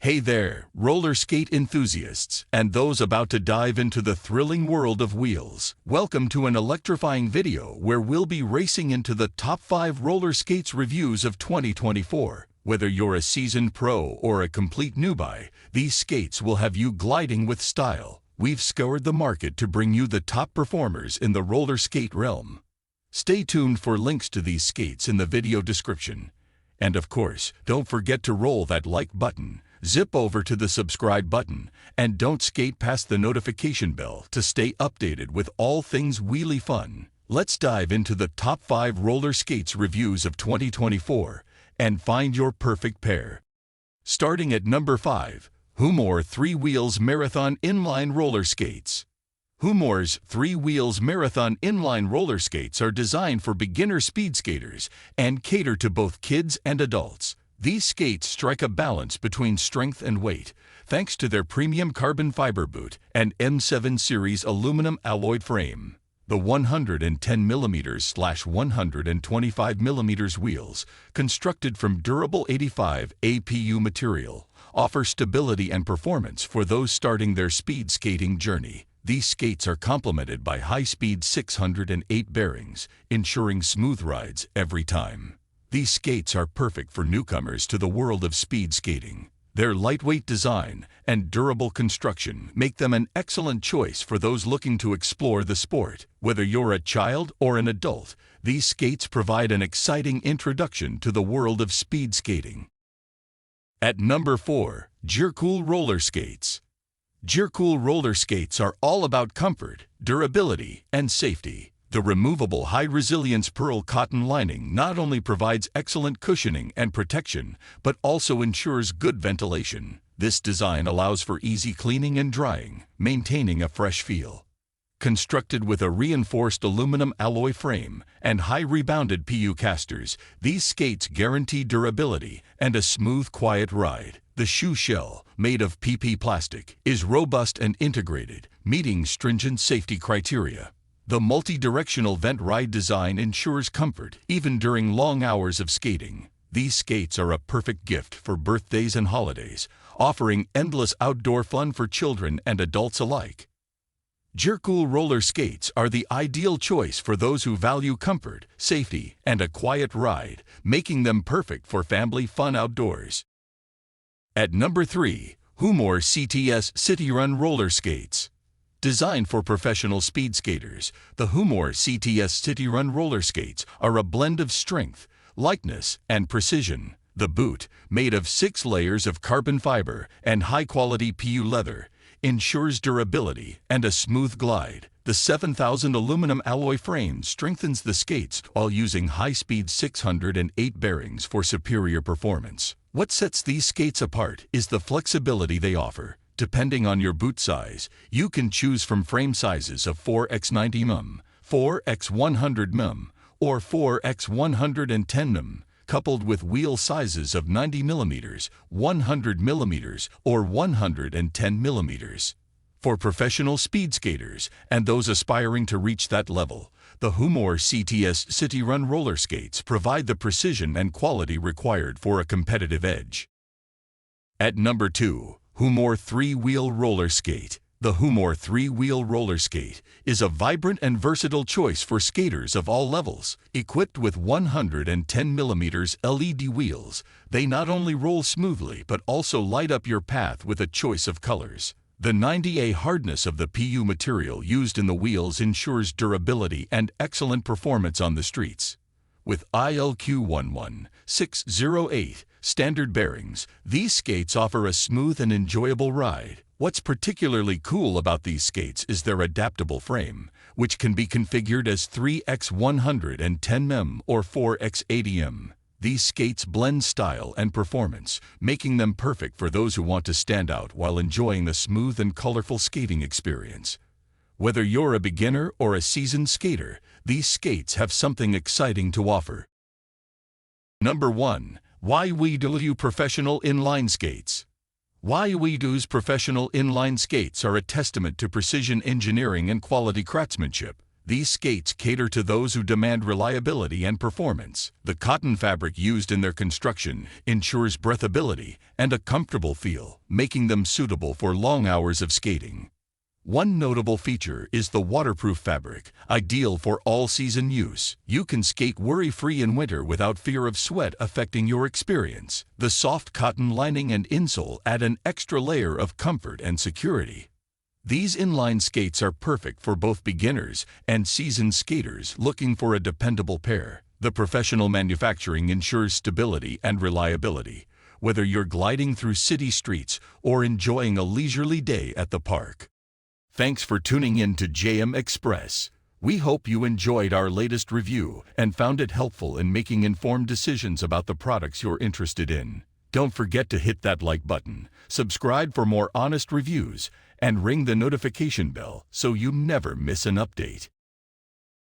Hey there, roller skate enthusiasts, and those about to dive into the thrilling world of wheels. Welcome to an electrifying video where we'll be racing into the top 5 roller skates reviews of 2024. Whether you're a seasoned pro or a complete newbie, these skates will have you gliding with style. We've scoured the market to bring you the top performers in the roller skate realm. Stay tuned for links to these skates in the video description. And of course, don't forget to roll that like button. Zip over to the subscribe button, and don't skate past the notification bell to stay updated with all things wheelie fun. Let's dive into the top 5 roller skates reviews of 2024 and find your perfect pair. Starting at number 5, Humore 3 Wheels Marathon Inline Roller Skates. Humore's 3 Wheels Marathon Inline Roller Skates are designed for beginner speed skaters and cater to both kids and adults. These skates strike a balance between strength and weight, thanks to their premium carbon fiber boot and M7 series aluminum alloy frame. The 110mm/125mm wheels, constructed from durable 85 APU material, offer stability and performance for those starting their speed skating journey. These skates are complemented by high-speed 608 bearings, ensuring smooth rides every time. These skates are perfect for newcomers to the world of speed skating. Their lightweight design and durable construction make them an excellent choice for those looking to explore the sport. Whether you're a child or an adult, these skates provide an exciting introduction to the world of speed skating. At number 4, Jerol Roller Skates. Jerol roller skates are all about comfort, durability, and safety. The removable high-resilience pearl cotton lining not only provides excellent cushioning and protection, but also ensures good ventilation. This design allows for easy cleaning and drying, maintaining a fresh feel. Constructed with a reinforced aluminum alloy frame and high-rebounded PU casters, these skates guarantee durability and a smooth, quiet ride. The shoe shell, made of PP plastic, is robust and integrated, meeting stringent safety criteria. The multi-directional vent ride design ensures comfort even during long hours of skating. These skates are a perfect gift for birthdays and holidays, offering endless outdoor fun for children and adults alike. Jerol roller skates are the ideal choice for those who value comfort, safety, and a quiet ride, making them perfect for family fun outdoors. At number 3, Humore CTS Cityrun Roller Skates. Designed for professional speed skaters, the Humore CTS Cityrun roller skates are a blend of strength, lightness, and precision. The boot, made of 6 layers of carbon fiber and high-quality PU leather, ensures durability and a smooth glide. The 7000 aluminum alloy frame strengthens the skates while using high-speed 608 bearings for superior performance. What sets these skates apart is the flexibility they offer. Depending on your boot size, you can choose from frame sizes of 4x90 mm, 4x100 mm, or 4x110 mm, coupled with wheel sizes of 90 mm, 100 mm, or 110 mm. For professional speed skaters and those aspiring to reach that level, the Humore CTS Cityrun roller skates provide the precision and quality required for a competitive edge. At number 2, Humore 3-Wheel Roller Skate. The Humore 3-Wheel Roller Skate is a vibrant and versatile choice for skaters of all levels. Equipped with 110mm LED wheels, they not only roll smoothly but also light up your path with a choice of colors. The 90A hardness of the PU material used in the wheels ensures durability and excellent performance on the streets. With ILQ11608 standard bearings, these skates offer a smooth and enjoyable ride. What's particularly cool about these skates is their adaptable frame, which can be configured as 3x110 mm or 4x80 mm. These skates blend style and performance, making them perfect for those who want to stand out while enjoying the smooth and colorful skating experience. Whether you're a beginner or a seasoned skater, these skates have something exciting to offer. Number 1. YWW Professional Inline Skates. YWW's professional inline skates are a testament to precision engineering and quality craftsmanship. These skates cater to those who demand reliability and performance. The cotton fabric used in their construction ensures breathability and a comfortable feel, making them suitable for long hours of skating. One notable feature is the waterproof fabric, ideal for all-season use. You can skate worry-free in winter without fear of sweat affecting your experience. The soft cotton lining and insole add an extra layer of comfort and security. These inline skates are perfect for both beginners and seasoned skaters looking for a dependable pair. The professional manufacturing ensures stability and reliability, whether you're gliding through city streets or enjoying a leisurely day at the park. Thanks for tuning in to JM Express. We hope you enjoyed our latest review and found it helpful in making informed decisions about the products you're interested in. Don't forget to hit that like button, subscribe for more honest reviews, and ring the notification bell so you never miss an update.